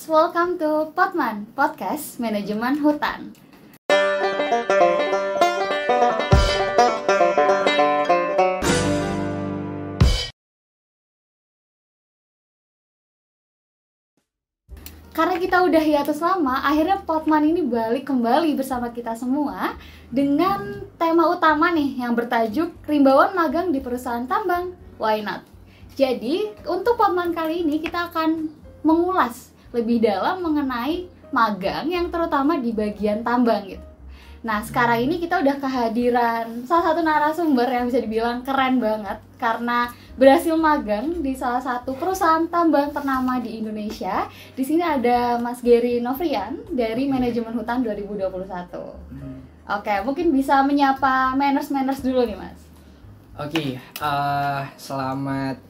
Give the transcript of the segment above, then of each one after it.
welcome to Potman, Podcast Manajemen Hutan. Karena kita udah hiatus lama, akhirnya Potman ini balik kembali bersama kita semua dengan tema utama nih yang bertajuk Rimbawan Magang di Perusahaan Tambang, Why Not? Jadi, untuk Potman kali ini kita akan mengulas lebih dalam mengenai magang yang terutama di bagian tambang gitu. Nah, sekarang ini kita udah kehadiran salah satu narasumber yang bisa dibilang keren banget karena berhasil magang di salah satu perusahaan tambang ternama di Indonesia. Di sini ada Mas Gary Novrian dari Manajemen Hutan 2021. Oke, mungkin bisa menyapa manners dulu nih, Mas. Oke, selamat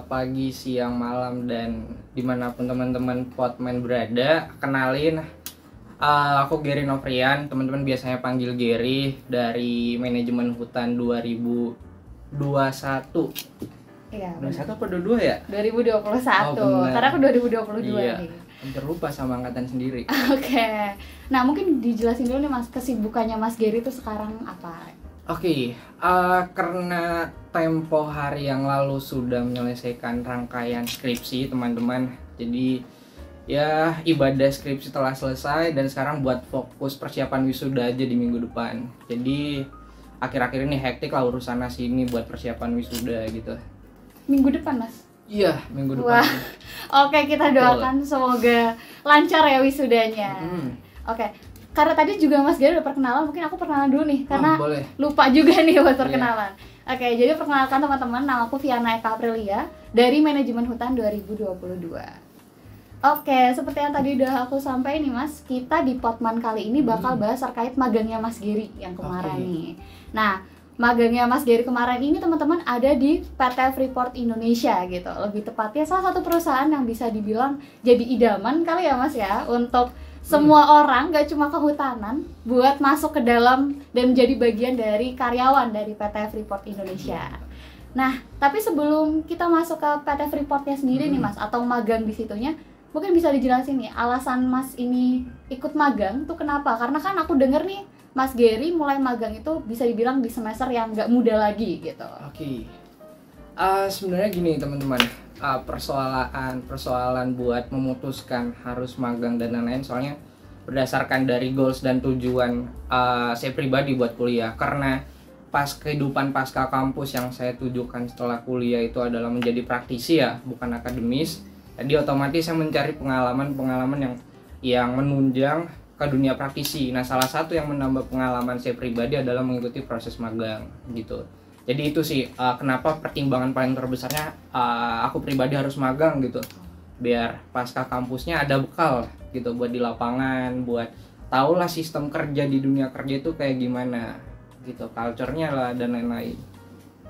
pagi, siang, malam, dan dimanapun teman-teman Potman berada. Kenalin, aku Gary Novrian, teman-teman biasanya panggil Gary dari Manajemen Hutan 2021. Iya, 21 apa 22 ya? 2021, Oh, karena aku 2022 iya. nih. Hampir lupa sama angkatan sendiri. Oke, nah mungkin dijelasin dulu nih Mas, kesibukannya Mas Gary itu sekarang apa? Oke, karena tempo hari yang lalu sudah menyelesaikan rangkaian skripsi teman-teman. Jadi ya ibadah skripsi telah selesai dan sekarang buat fokus persiapan wisuda aja di minggu depan. Jadi akhir-akhir ini hektik lah urusan sini buat persiapan wisuda gitu. Minggu depan, Mas? Iya, minggu depan. Wah, oke, kita doakan semoga lancar ya wisudanya. Oke, karena tadi juga Mas Gary udah perkenalan, mungkin aku perkenalan dulu nih karena boleh. lupa juga nih buat perkenalan. Oke, jadi perkenalkan teman-teman, nama aku Viana Eka Aprilia dari Manajemen Hutan 2022. Oke, seperti yang tadi udah aku sampaikan nih Mas, kita di Potman kali ini bakal bahas terkait magangnya Mas Gary yang kemarin nih. Nah, magangnya Mas Gary kemarin ini teman-teman ada di PT Freeport Indonesia gitu. Lebih tepatnya salah satu perusahaan yang bisa dibilang jadi idaman kali ya Mas ya untuk semua orang, gak cuma kehutanan, buat masuk ke dalam dan menjadi bagian dari karyawan dari PT Freeport Indonesia. Nah, tapi sebelum kita masuk ke PT Freeportnya sendiri nih Mas, atau magang di situnya, mungkin bisa dijelasin nih alasan Mas ini ikut magang tuh kenapa? Karena kan aku denger nih Mas Gary mulai magang itu bisa dibilang di semester yang gak muda lagi gitu. Oke. Sebenarnya gini teman-teman, persoalan buat memutuskan harus magang dan lain-lain soalnya berdasarkan dari goals dan tujuan saya pribadi buat kuliah. Karena kehidupan pasca kampus yang saya tujukan setelah kuliah itu adalah menjadi praktisi ya, bukan akademis. Jadi otomatis saya mencari pengalaman yang menunjang ke dunia praktisi. Nah, salah satu yang menambah pengalaman saya pribadi adalah mengikuti proses magang gitu. Jadi itu sih kenapa pertimbangan paling terbesarnya aku pribadi harus magang gitu. Biar pasca kampusnya ada bekal gitu buat di lapangan, buat tahulah sistem kerja di dunia kerja itu kayak gimana gitu, culture-nya lah dan lain-lain.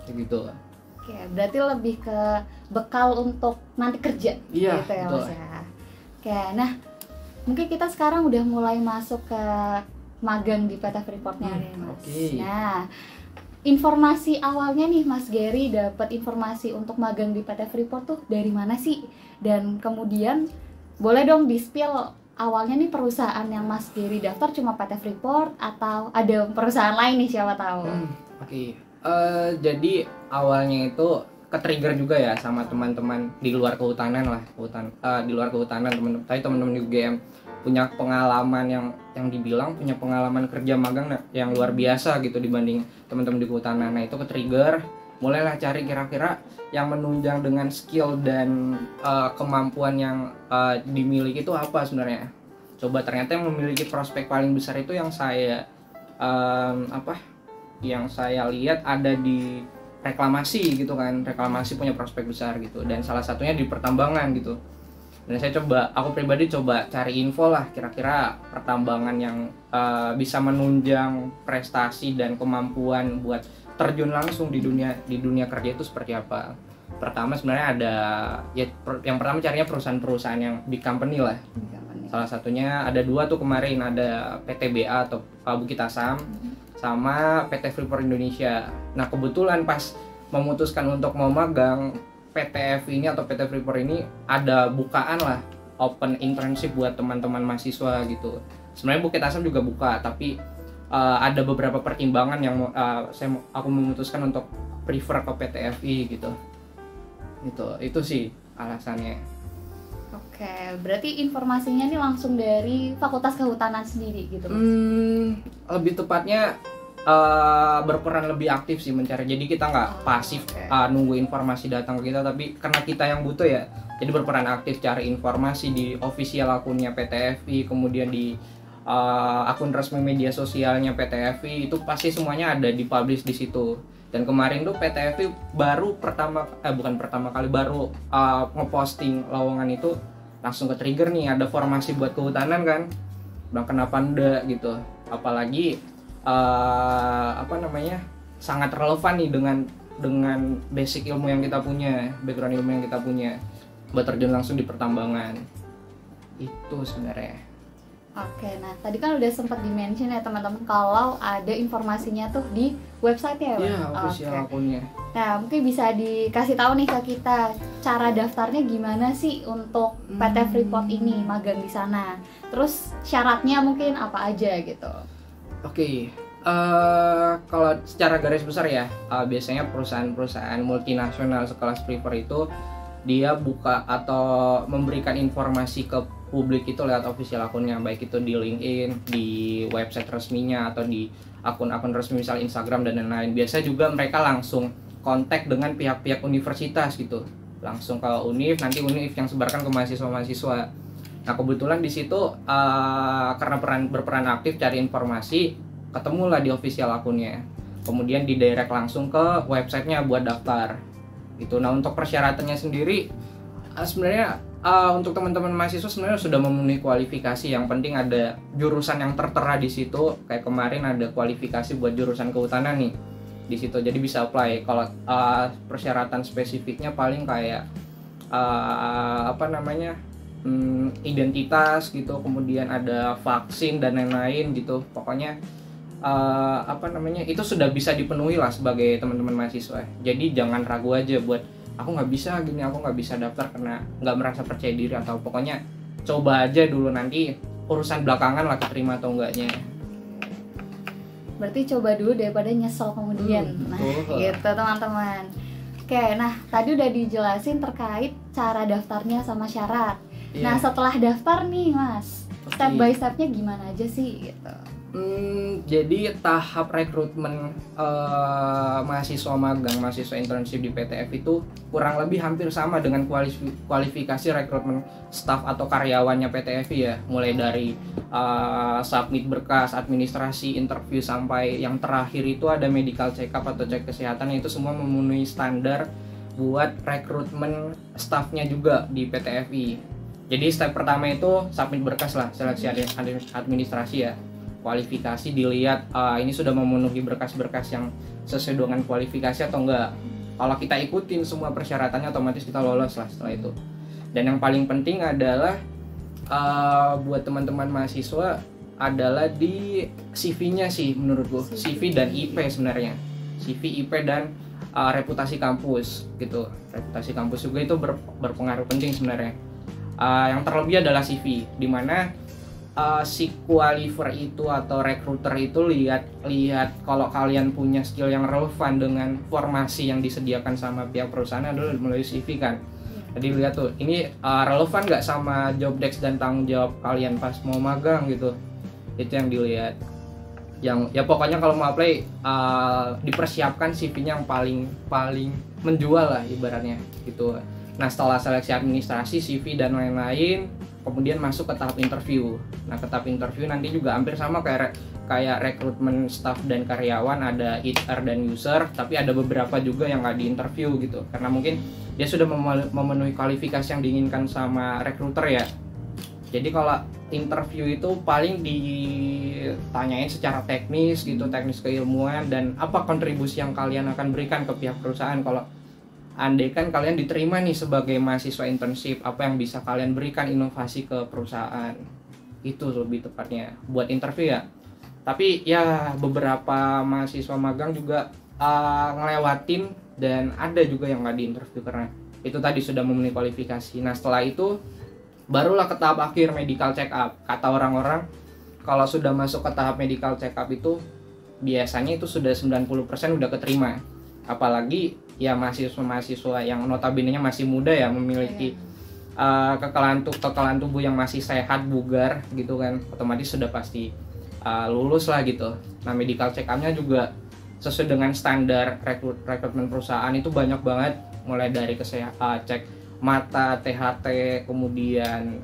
Kayak gitu. Oke, berarti lebih ke bekal untuk nanti kerja Iya, gitu ya betul. Mas ya. Oke, nah mungkin kita sekarang udah mulai masuk ke magang di PT Freeport-nya nih Mas. Oke. Nah, informasi awalnya nih Mas Gary dapat informasi untuk magang di PT Freeport tuh dari mana sih? Dan kemudian boleh dong di-spill awalnya nih perusahaan yang Mas Gary daftar cuma PT Freeport atau ada perusahaan lain nih siapa tahu. Oke. Jadi awalnya itu ke-trigger juga ya sama teman-teman di luar kehutanan lah, di luar kehutanan teman-teman di UGM punya pengalaman yang dibilang punya pengalaman kerja magang yang luar biasa gitu dibanding teman-teman di kehutanan. Nah, itu ke-trigger, mulailah cari kira-kira yang menunjang dengan skill dan kemampuan yang dimiliki itu apa sebenarnya. Coba ternyata yang memiliki prospek paling besar itu yang saya lihat ada di reklamasi gitu kan. Reklamasi punya prospek besar gitu, dan salah satunya di pertambangan gitu. Dan aku pribadi coba cari info lah kira-kira pertambangan yang bisa menunjang prestasi dan kemampuan buat terjun langsung di dunia kerja itu seperti apa. Pertama sebenarnya yang pertama carinya perusahaan-perusahaan yang big company lah. Salah satunya ada 2 tuh kemarin, ada PTBA atau Bukit Asam sama PT Freeport Indonesia. Nah, kebetulan pas memutuskan untuk mau magang, PTF ini atau PT Freeport ini ada bukaan lah open internship buat teman-teman mahasiswa gitu. Sebenarnya Bukit Asam juga buka, tapi ada beberapa pertimbangan yang aku memutuskan untuk prefer ke PTFI gitu. Itu sih alasannya. Oke, berarti informasinya nih langsung dari Fakultas Kehutanan sendiri gitu, Mas? Lebih tepatnya berperan lebih aktif sih mencari. Jadi kita nggak pasif nunggu informasi datang ke kita, tapi karena kita yang butuh ya, jadi berperan aktif cari informasi di official akunnya PTFI, kemudian di akun resmi media sosialnya PTFI, itu pasti semuanya ada dipublish di situ. Dan kemarin tuh PTFI baru bukan pertama kali, baru ngeposting lowongan itu langsung ke trigger nih, ada formasi buat kehutanan kan, bilang kenapa enggak gitu. Apalagi sangat relevan nih dengan basic ilmu yang kita punya, background ilmu yang kita punya buat terjun langsung di pertambangan. Itu sebenarnya. Oke, nah tadi kan udah sempat di-mention ya teman-teman kalau ada informasinya tuh di website ya, Bang? Iya, official akunnya. Nah, mungkin bisa dikasih tahu nih ke kita cara daftarnya gimana sih untuk PT Freeport ini magang di sana. Terus syaratnya mungkin apa aja gitu. Oke. Kalau secara garis besar ya, biasanya perusahaan-perusahaan multinasional sekelas Freeport itu dia buka atau memberikan informasi ke publik itu lewat official akunnya, baik itu di LinkedIn, di website resminya, atau di akun-akun resmi misal Instagram dan lain-lain. Biasa juga mereka langsung kontak dengan pihak-pihak universitas gitu, langsung ke Univ, nanti Univ yang sebarkan ke mahasiswa-mahasiswa. Nah kebetulan di situ karena berperan aktif cari informasi, ketemulah di official akunnya, kemudian di direct langsung ke websitenya buat daftar gitu. Nah untuk persyaratannya sendiri sebenarnya untuk teman-teman mahasiswa sebenarnya sudah memenuhi kualifikasi. Yang penting ada jurusan yang tertera di situ. Kayak kemarin ada kualifikasi buat jurusan kehutanan nih di situ, jadi bisa apply. Kalau persyaratan spesifiknya paling kayak identitas gitu, kemudian ada vaksin dan lain-lain gitu. Pokoknya itu sudah bisa dipenuhi lah sebagai teman-teman mahasiswa. Jadi jangan ragu aja buat aku nggak bisa gini, aku nggak bisa daftar karena nggak merasa percaya diri, atau pokoknya coba aja dulu, nanti urusan belakangan lah keterima atau enggaknya. Berarti coba dulu daripada nyesel kemudian. Nah gitu teman-teman. Oke, nah tadi udah dijelasin terkait cara daftarnya sama syarat. Nah setelah daftar nih Mas, step by stepnya gimana aja sih gitu? Jadi tahap rekrutmen mahasiswa magang, mahasiswa internship di PTF itu kurang lebih hampir sama dengan kualifikasi rekrutmen staff atau karyawannya PTF ya. Mulai dari submit berkas, administrasi, interview, sampai yang terakhir itu ada medical check up atau cek kesehatan, itu semua memenuhi standar buat rekrutmen staffnya juga di PTFI. Jadi step pertama itu submit berkas lah, seleksi administrasi ya. Kualifikasi dilihat ini sudah memenuhi berkas-berkas yang sesuai dengan kualifikasi atau enggak. Kalau kita ikutin semua persyaratannya, otomatis kita lolos lah setelah itu. Dan yang paling penting adalah buat teman-teman mahasiswa adalah di CV-nya sih menurutku. CV dan IP sebenarnya. CV, IP, dan reputasi kampus gitu. Reputasi kampus juga itu berpengaruh penting sebenarnya. Yang terlebih adalah CV, di mana si qualifier itu atau recruiter itu lihat kalau kalian punya skill yang relevan dengan formasi yang disediakan sama pihak perusahaan adalah melalui CV kan. Jadi lihat tuh, ini relevan nggak sama job desk dan tanggung jawab kalian pas mau magang gitu. Itu yang dilihat. Yang ya pokoknya kalau mau apply dipersiapkan CV-nya yang paling menjual lah ibaratnya gitu. Nah setelah seleksi administrasi, CV dan lain-lain, kemudian masuk ke tahap interview. Nah ke tahap interview nanti juga hampir sama kayak rekrutmen staff dan karyawan, ada HR dan user, tapi ada beberapa juga yang nggak di interview gitu, karena mungkin dia sudah memenuhi kualifikasi yang diinginkan sama rekruter ya. Jadi kalau interview itu paling ditanyain secara teknis gitu, teknis keilmuan, dan apa kontribusi yang kalian akan berikan ke pihak perusahaan. Kalau andaikan kalian diterima nih sebagai mahasiswa internship, apa yang bisa kalian berikan inovasi ke perusahaan, itu lebih tepatnya buat interview ya. Tapi ya beberapa mahasiswa magang juga ngelewatin, dan ada juga yang nggak di interview karena itu tadi sudah memenuhi kualifikasi. Nah setelah itu barulah ke tahap akhir medical check up. Kata orang-orang kalau sudah masuk ke tahap medical check up itu biasanya itu sudah 90% udah keterima. Apalagi ya mahasiswa yang notabene-nya masih muda ya, memiliki kekalahan tubuh yang masih sehat, bugar gitu kan, otomatis sudah pasti lulus lah gitu. Nah, medical check up-nya juga sesuai dengan standar rekrutmen perusahaan, itu banyak banget, mulai dari cek mata, THT, kemudian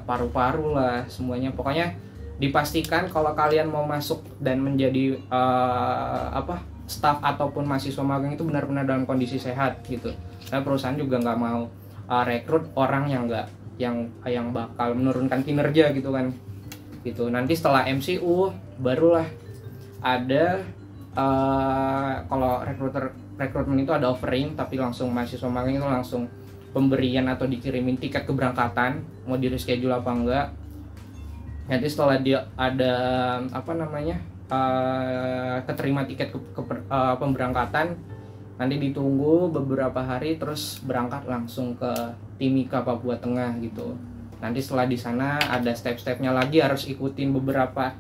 paru-paru lah, semuanya. Pokoknya dipastikan kalau kalian mau masuk dan menjadi staff ataupun mahasiswa magang itu benar-benar dalam kondisi sehat gitu. Karena perusahaan juga nggak mau rekrut orang yang bakal menurunkan kinerja gitu kan. Gitu. Nanti setelah MCU barulah ada kalau rekrutmen itu ada offering, tapi langsung mahasiswa magang itu langsung pemberian atau dikirimin tiket keberangkatan, mau di reschedule apa enggak. Nanti setelah dia ada keterima tiket pemberangkatan, nanti ditunggu beberapa hari terus berangkat langsung ke Timika, Papua Tengah gitu. Nanti setelah di sana ada step-stepnya lagi, harus ikutin beberapa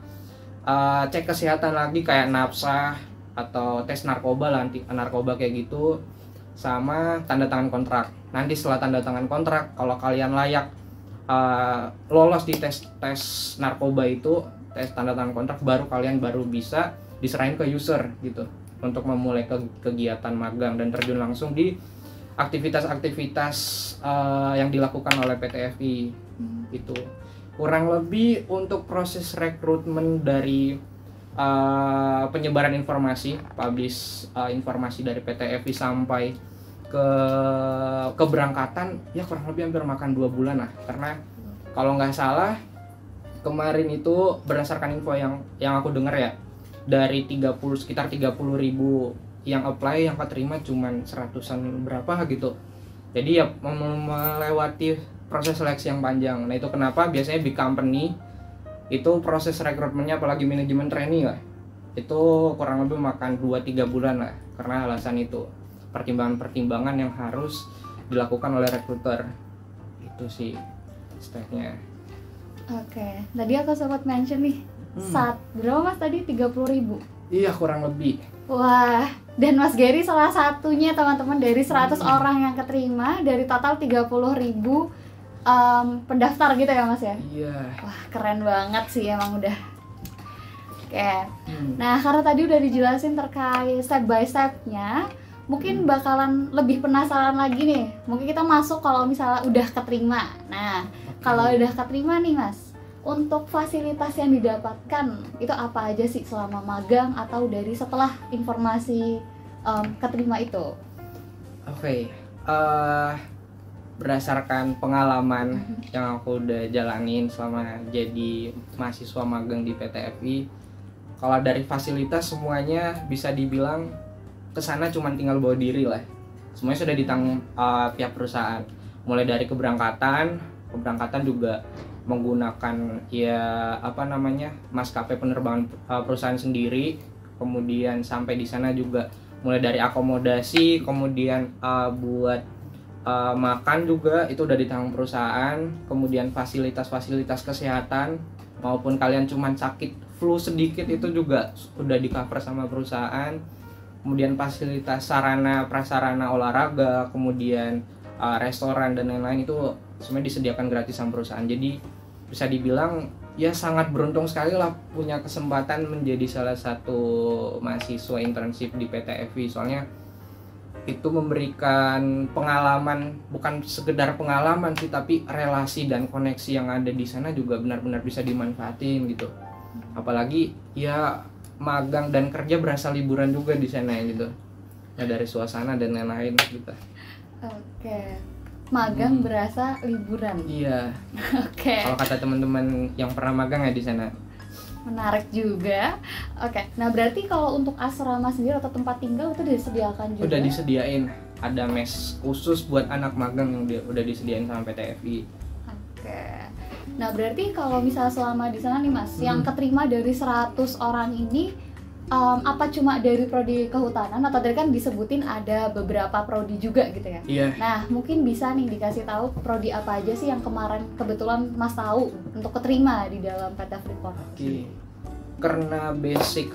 cek kesehatan lagi kayak nafsah atau tes narkoba lah, narkoba kayak gitu, sama tanda tangan kontrak. Nanti setelah tanda tangan kontrak, kalau kalian layak lolos di tes narkoba itu, tes tanda tangan kontrak, kalian baru bisa diserahin ke user gitu untuk memulai kegiatan magang dan terjun langsung di aktivitas-aktivitas yang dilakukan oleh PT FI gitu. Kurang lebih untuk proses rekrutmen dari penyebaran informasi, publish informasi dari PT FI sampai ke keberangkatan ya kurang lebih hampir makan 2 bulan lah. Karena kalau nggak salah kemarin itu berdasarkan info yang aku dengar ya, dari sekitar 30.000 yang apply, yang keterima cuman 100-an berapa gitu. Jadi ya melewati proses seleksi yang panjang. Nah, itu kenapa biasanya big company itu proses rekrutmennya, apalagi manajemen trainee lah, itu kurang lebih makan 2-3 bulan lah, karena alasan itu, pertimbangan-pertimbangan yang harus dilakukan oleh rekruter. Itu sih stepnya. Oke, tadi aku sempat mention nih, berapa mas tadi? 30.000? Iya, kurang lebih. Wah, dan Mas Gary salah satunya teman-teman dari 100 orang yang keterima dari total 30.000 pendaftar gitu ya mas ya? Iya. Wah, keren banget sih emang udah. Oke, nah karena tadi udah dijelasin terkait step by stepnya, mungkin bakalan lebih penasaran lagi nih. Mungkin kita masuk kalau misalnya udah keterima. Nah, kalau udah keterima nih mas, untuk fasilitas yang didapatkan itu apa aja sih selama magang atau dari setelah informasi keterima itu? Oke, berdasarkan pengalaman yang aku udah jalanin selama jadi mahasiswa magang di PT FI, kalau dari fasilitas semuanya bisa dibilang kesana cuma tinggal bawa diri lah. Semuanya sudah ditanggung pihak perusahaan. Mulai dari keberangkatan juga menggunakan maskapai penerbangan perusahaan sendiri. Kemudian sampai di sana juga mulai dari akomodasi, kemudian buat makan juga itu udah ditanggung perusahaan. Kemudian fasilitas kesehatan, maupun kalian cuman sakit flu sedikit itu juga udah di cover sama perusahaan. Kemudian fasilitas sarana prasarana olahraga, kemudian restoran dan lain-lain itu semuanya disediakan gratis sama perusahaan. Jadi bisa dibilang ya sangat beruntung sekali lah punya kesempatan menjadi salah satu mahasiswa internship di PT FI. Soalnya itu memberikan pengalaman, bukan sekedar pengalaman sih, tapi relasi dan koneksi yang ada di sana juga benar-benar bisa dimanfaatin gitu. Apalagi ya magang dan kerja berasa liburan juga di sana gitu. Ya dari suasana dan lain-lain gitu. Oke. Magang berasa liburan. Iya. Oke. Kalau kata teman-teman yang pernah magang ya di sana. Menarik juga. Oke. Nah, berarti kalau untuk asrama sendiri atau tempat tinggal itu disediakan juga? Udah disediain. Ada mes khusus buat anak magang yang udah disediain sama PT FI. Oke. Nah, berarti kalau misalnya selama di sana nih Mas, yang keterima dari 100 orang ini apa cuma dari prodi kehutanan atau tadi kan disebutin ada beberapa prodi juga gitu ya? Iya. Nah mungkin bisa nih dikasih tahu prodi apa aja sih yang kemarin kebetulan Mas tahu untuk keterima di dalam PT Freeport. Oke. Karena basic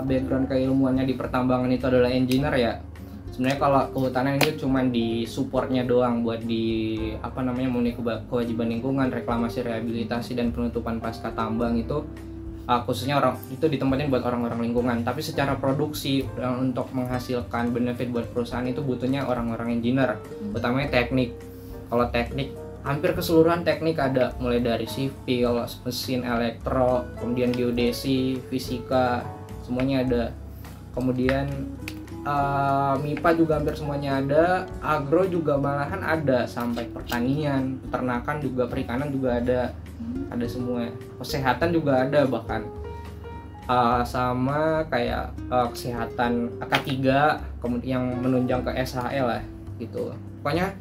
background keilmuannya di pertambangan itu adalah engineer ya. Sebenarnya kalau kehutanan ini cuma di supportnya doang buat di memenuhi kewajiban lingkungan, reklamasi, rehabilitasi dan penutupan pasca tambang itu khususnya orang itu ditempatin buat orang-orang lingkungan. Tapi secara produksi untuk menghasilkan benefit buat perusahaan itu butuhnya orang-orang engineer, utamanya teknik. Kalau teknik hampir keseluruhan teknik ada, mulai dari sipil, mesin, elektro, kemudian geodesi, fisika, semuanya ada. Kemudian MIPA juga hampir semuanya ada, agro juga malahan ada, sampai pertanian, peternakan juga, perikanan juga ada semua. Kesehatan juga ada bahkan. Sama kayak kesehatan K3 kemudian yang menunjang ke SHL lah gitu. Pokoknya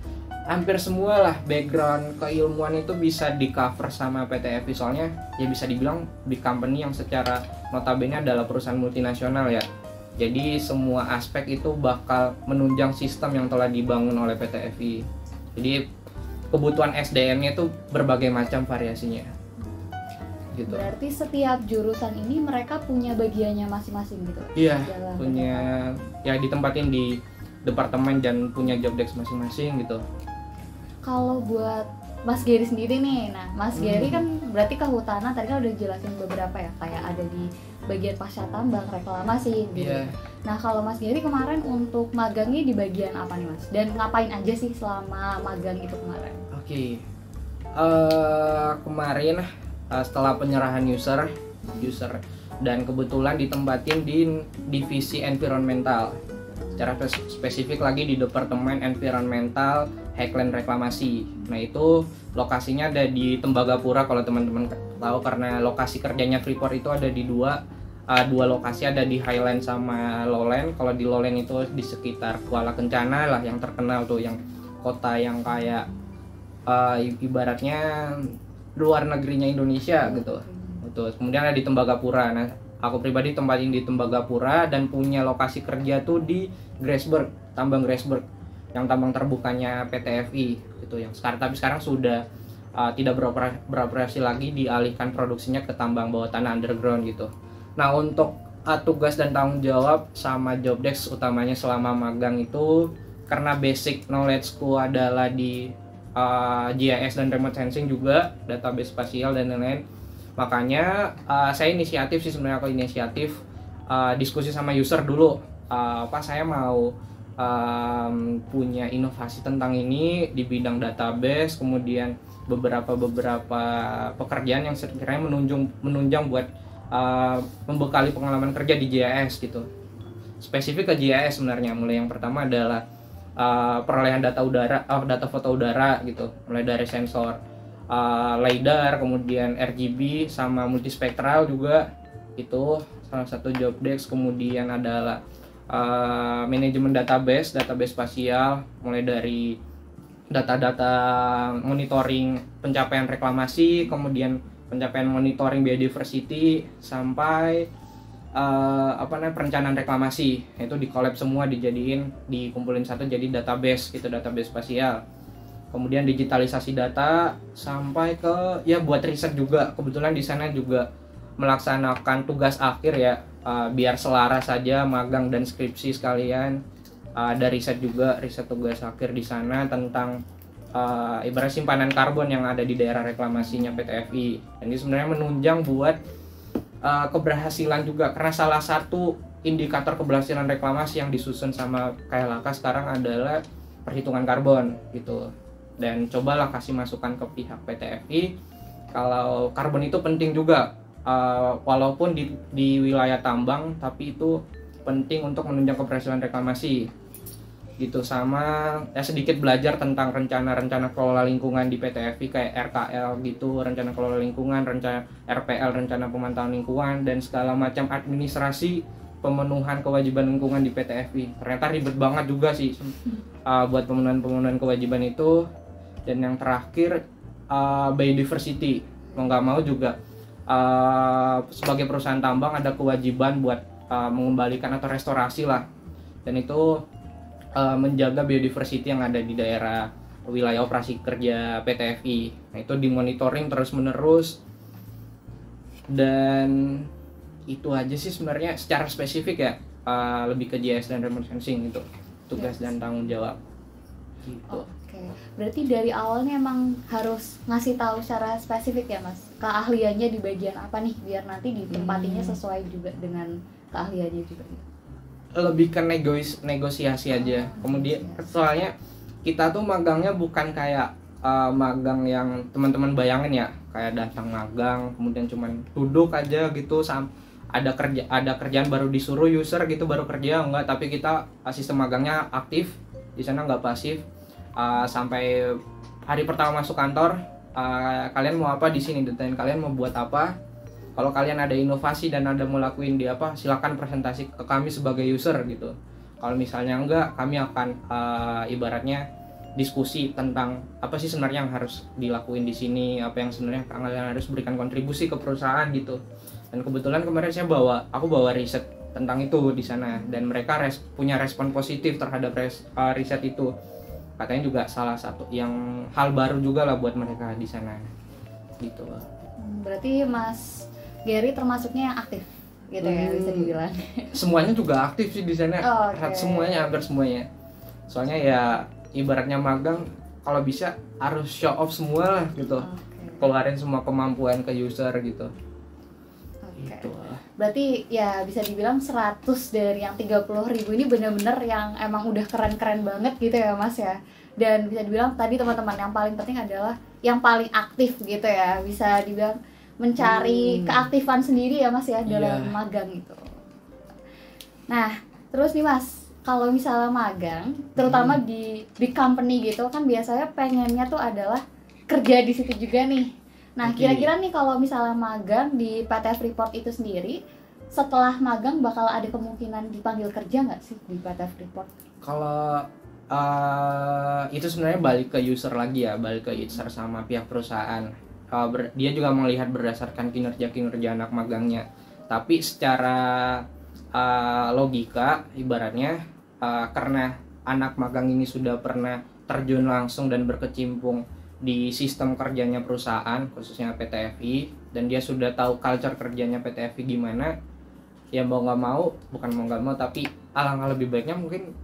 hampir semua lah background keilmuan itu bisa di cover sama PT FI, soalnya ya bisa dibilang big company yang secara notabene adalah perusahaan multinasional ya. Jadi semua aspek itu bakal menunjang sistem yang telah dibangun oleh PT FI. Jadi kebutuhan SDM-nya itu berbagai macam variasinya. Gitu. Berarti setiap jurusan ini mereka punya bagiannya masing-masing gitu? Iya, punya ya ditempatin di departemen dan punya job desk masing-masing gitu. Kalau buat Mas Gary sendiri nih, nah Mas Gary kan berarti kehutanan tadi kan udah jelasin beberapa ya, kayak ada di bagian pasca tambang, reklamasi gitu. Yeah. Nah kalau Mas Gary kemarin untuk magangnya di bagian apa nih Mas? Dan ngapain aja sih selama magang itu kemarin? Oke. Kemarin setelah penyerahan user dan kebetulan ditempatin di divisi environmental. Secara spesifik lagi di Departemen Environmental Highland Reklamasi. Nah itu lokasinya ada di Tembagapura kalau teman-teman tahu, karena lokasi kerjanya Freeport itu ada di dua lokasi, ada di Highland sama Lowland. Kalau di Lowland itu di sekitar Kuala Kencana lah yang terkenal tuh, yang kota yang kayak ibaratnya luar negerinya Indonesia gitu. Terus kemudian ada di Tembagapura. Nah aku pribadi tempatin di Tembagapura dan punya lokasi kerja tuh di Grasberg, tambang Grasberg, yang tambang terbukanya PT FI gitu, yang sekarang sudah tidak beroperasi lagi, dialihkan produksinya ke tambang bawah tanah underground gitu. Nah untuk tugas dan tanggung jawab sama job desk utamanya selama magang itu, karena basic knowledge-ku adalah di GIS dan remote sensing juga, database spasial dan lain-lain. Makanya saya inisiatif sih sebenarnya, aku inisiatif diskusi sama user dulu, saya mau punya inovasi tentang ini di bidang database, kemudian beberapa pekerjaan yang sekiranya menunjang buat membekali pengalaman kerja di GIS gitu. Spesifik ke GIS sebenarnya, mulai yang pertama adalah perolehan data foto udara gitu, mulai dari sensor LiDAR, kemudian RGB sama multispektral juga, itu salah satu job desk. Kemudian adalah manajemen database spasial, mulai dari data-data monitoring pencapaian reklamasi, kemudian pencapaian monitoring biodiversity, sampai perencanaan reklamasi. Itu di-collab semua, dikumpulin satu jadi database gitu, database spasial. Kemudian digitalisasi data sampai ke buat riset juga. Kebetulan di sana juga melaksanakan tugas akhir ya, biar selaras saja magang dan skripsi sekalian. Ada riset juga, riset tugas akhir di sana tentang ibarat simpanan karbon yang ada di daerah reklamasinya PT FI. Dan ini sebenarnya menunjang buat keberhasilan juga, karena salah satu indikator keberhasilan reklamasi yang disusun sama KLHK sekarang adalah perhitungan karbon gitu. Dan cobalah kasih masukan ke pihak PT FI kalau karbon itu penting juga, walaupun di wilayah tambang, tapi itu penting untuk menunjang keberhasilan reklamasi gitu. Sama sedikit belajar tentang rencana kelola lingkungan di PT FI, kayak RKL gitu, rencana kelola lingkungan, rencana RPL, rencana pemantauan lingkungan, dan segala macam administrasi pemenuhan kewajiban lingkungan di PT FI. Ternyata ribet banget juga sih buat pemenuhan kewajiban itu. Dan yang terakhir biodiversity, mau nggak mau juga sebagai perusahaan tambang ada kewajiban buat mengembalikan atau restorasi lah, dan itu menjaga biodiversity yang ada di daerah wilayah operasi kerja PT FI. Nah, itu dimonitoring terus menerus, dan itu aja sih sebenarnya secara spesifik ya, lebih ke JS dan remote sensing itu tugas dan tanggung jawab gitu. Oke, berarti dari awalnya emang harus ngasih tahu secara spesifik ya Mas, keahliannya di bagian apa nih, biar nanti ditempatinya sesuai juga dengan keahliannya juga gitu. Lebih ke negosiasi aja. Kemudian soalnya kita tuh magangnya bukan kayak magang yang teman-teman bayangin ya, kayak datang magang kemudian cuman duduk aja gitu, ada kerjaan baru disuruh user gitu baru kerja, enggak. Tapi kita sistem magangnya aktif di sana, nggak pasif. Sampai hari pertama masuk kantor, kalian mau apa di sini, detain kalian mau buat apa. Kalau kalian ada inovasi dan ada mau lakuin di apa, silakan presentasi ke kami sebagai user gitu. Kalau misalnya enggak, kami akan ibaratnya diskusi tentang apa sih sebenarnya yang harus dilakuin di sini, apa yang sebenarnya kalian harus berikan kontribusi ke perusahaan gitu. Dan kebetulan kemarin aku bawa riset tentang itu di sana, dan mereka punya respon positif terhadap riset itu. Katanya juga salah satu yang hal baru juga lah buat mereka di sana gitu. Berarti Mas Gary termasuknya yang aktif gitu ya, bisa dibilang. Semuanya juga aktif sih di sana. Semuanya, hampir semuanya. Soalnya ya ibaratnya magang, kalau bisa harus show off semua lah gitu. Keluarin semua kemampuan ke user gitu. Gitu. Berarti ya bisa dibilang 100 dari yang 30.000 ini benar-benar yang emang udah keren-keren banget gitu ya Mas ya. Dan bisa dibilang tadi teman-teman yang paling penting adalah yang paling aktif gitu ya. Bisa dibilang mencari keaktifan sendiri ya Mas ya dalam magang itu. Nah, terus nih Mas, kalau misalnya magang, terutama di big company gitu kan biasanya pengennya tuh adalah kerja di situ juga nih. Nah, kira-kira nih kalau misalnya magang di PT Freeport itu sendiri, setelah magang bakal ada kemungkinan dipanggil kerja nggak sih di PT Freeport? Kalau itu sebenarnya balik ke user lagi ya, balik ke user sama pihak perusahaan. Dia juga melihat berdasarkan kinerja anak magangnya. Tapi secara logika, ibaratnya karena anak magang ini sudah pernah terjun langsung dan berkecimpung di sistem kerjanya perusahaan, khususnya PT FI, dan dia sudah tahu culture kerjanya PT FI gimana, ya mau nggak mau tapi alangkah lebih baiknya mungkin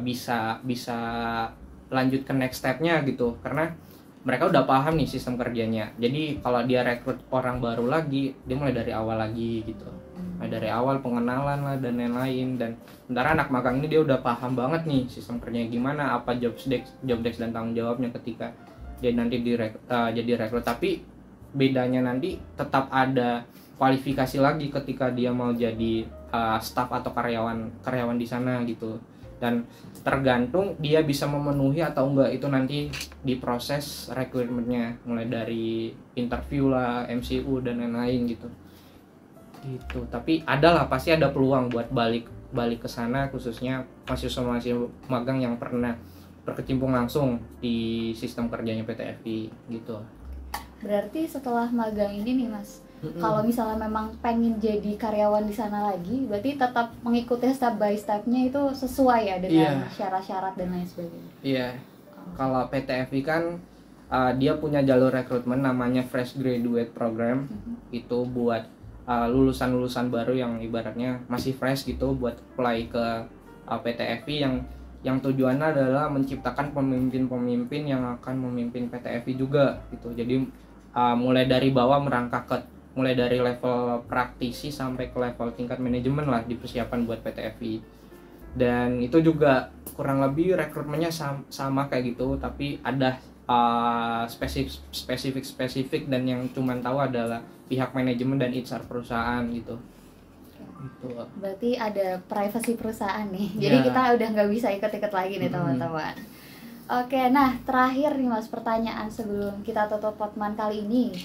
bisa lanjut ke next stepnya gitu, karena mereka udah paham nih sistem kerjanya. Jadi kalau dia rekrut orang baru lagi, dia mulai dari awal lagi gitu, mulai dari awal pengenalan lah dan lain-lain. Dan sementara anak magang ini dia udah paham banget nih sistem kerjanya gimana, apa job desk dan tanggung jawabnya ketika dia nanti jadi rekrut. Tapi bedanya nanti tetap ada kualifikasi lagi ketika dia mau jadi staff atau karyawan di sana gitu. Dan tergantung dia bisa memenuhi atau enggak itu nanti di proses rekrutmennya, mulai dari interview lah, MCU dan lain-lain gitu. Tapi pasti ada peluang buat balik ke sana, khususnya mahasiswa magang yang pernah berkecimpung langsung di sistem kerjanya PT FI gitu. Berarti setelah magang ini nih Mas, kalau misalnya memang pengen jadi karyawan di sana lagi, berarti tetap mengikuti step by stepnya itu sesuai ya dengan syarat-syarat dan lain sebagainya. Iya. Kalau PT FI kan dia punya jalur rekrutmen namanya Fresh Graduate Program. Itu buat lulusan-lulusan baru yang ibaratnya masih fresh gitu, buat apply ke PT FI yang tujuannya adalah menciptakan pemimpin-pemimpin yang akan memimpin PT FI juga gitu. Jadi mulai dari bawah mulai dari level praktisi sampai ke level tingkat manajemen lah, dipersiapkan buat PT FI. Dan itu juga kurang lebih rekrutmennya sama kayak gitu, tapi ada spesifik dan yang cuman tahu adalah pihak manajemen dan HR perusahaan gitu. Berarti ada privasi perusahaan nih, jadi kita udah nggak bisa ikut-ikut lagi nih teman-teman. Oke, nah terakhir nih Mas, pertanyaan sebelum kita tutup Potman kali ini.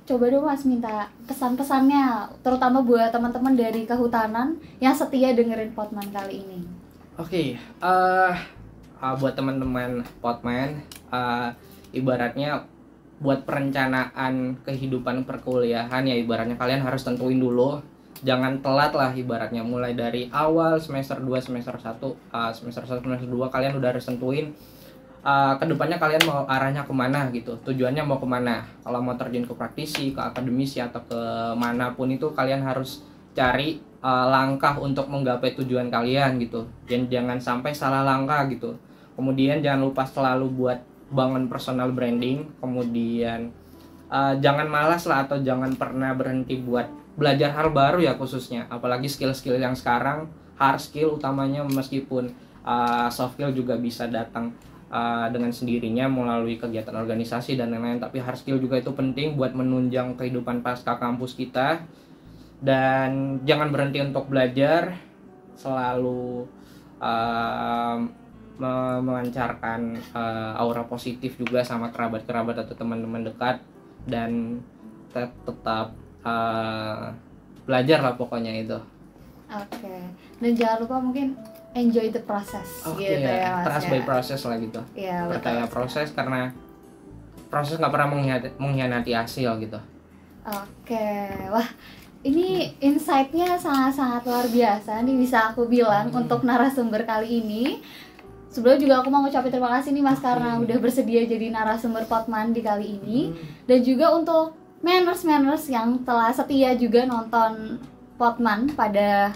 Coba dong Mas minta pesan-pesannya, terutama buat teman-teman dari kehutanan yang setia dengerin Potman kali ini. Buat teman-teman Potman, ibaratnya buat perencanaan kehidupan perkuliahan ya, ibaratnya kalian harus tentuin dulu jangan telat lah ibaratnya, mulai dari awal semester 2 semester 1 semester 1 semester 2 kalian udah harus tentuin kedepannya kalian mau arahnya kemana gitu, tujuannya mau kemana. Kalau mau terjun ke praktisi, ke akademisi, atau ke manapun itu kalian harus cari langkah untuk menggapai tujuan kalian gitu. Dan jangan sampai salah langkah gitu. Kemudian jangan lupa selalu buat bangun personal branding. Kemudian jangan malas lah, atau jangan pernah berhenti buat belajar hal baru ya, khususnya apalagi skill-skill yang sekarang, hard skill utamanya, meskipun soft skill juga bisa datang dengan sendirinya melalui kegiatan organisasi dan lain-lain, tapi hard skill juga itu penting buat menunjang kehidupan pasca kampus kita. Dan jangan berhenti untuk belajar, selalu memancarkan aura positif juga sama kerabat-kerabat atau teman-teman dekat, dan tetap belajar lah pokoknya itu. Oke. Dan jangan lupa mungkin enjoy the process gitu ya Mas. Trust by process lah gitu. Iya, percaya betul. proses, karena proses nggak pernah mengkhianati hasil gitu. Oke, wah ini insight-nya sangat-sangat luar biasa nih bisa aku bilang untuk narasumber kali ini. Sebelumnya juga aku mau ngucapin terima kasih nih Mas karena udah bersedia jadi narasumber Podman di kali ini. Dan juga untuk manners yang telah setia juga nonton Podman pada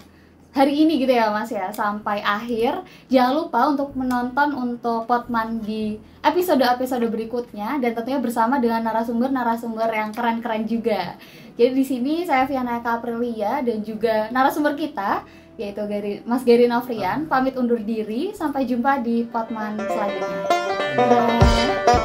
hari ini gitu ya Mas ya, sampai akhir. Jangan lupa untuk menonton untuk Podman di episode-episode berikutnya, dan tentunya bersama dengan narasumber-narasumber yang keren-keren juga. Jadi di sini saya Viana Eka Aprilia dan juga narasumber kita yaitu Mas Gary Novrian pamit undur diri. Sampai jumpa di Podman selanjutnya. Dadah.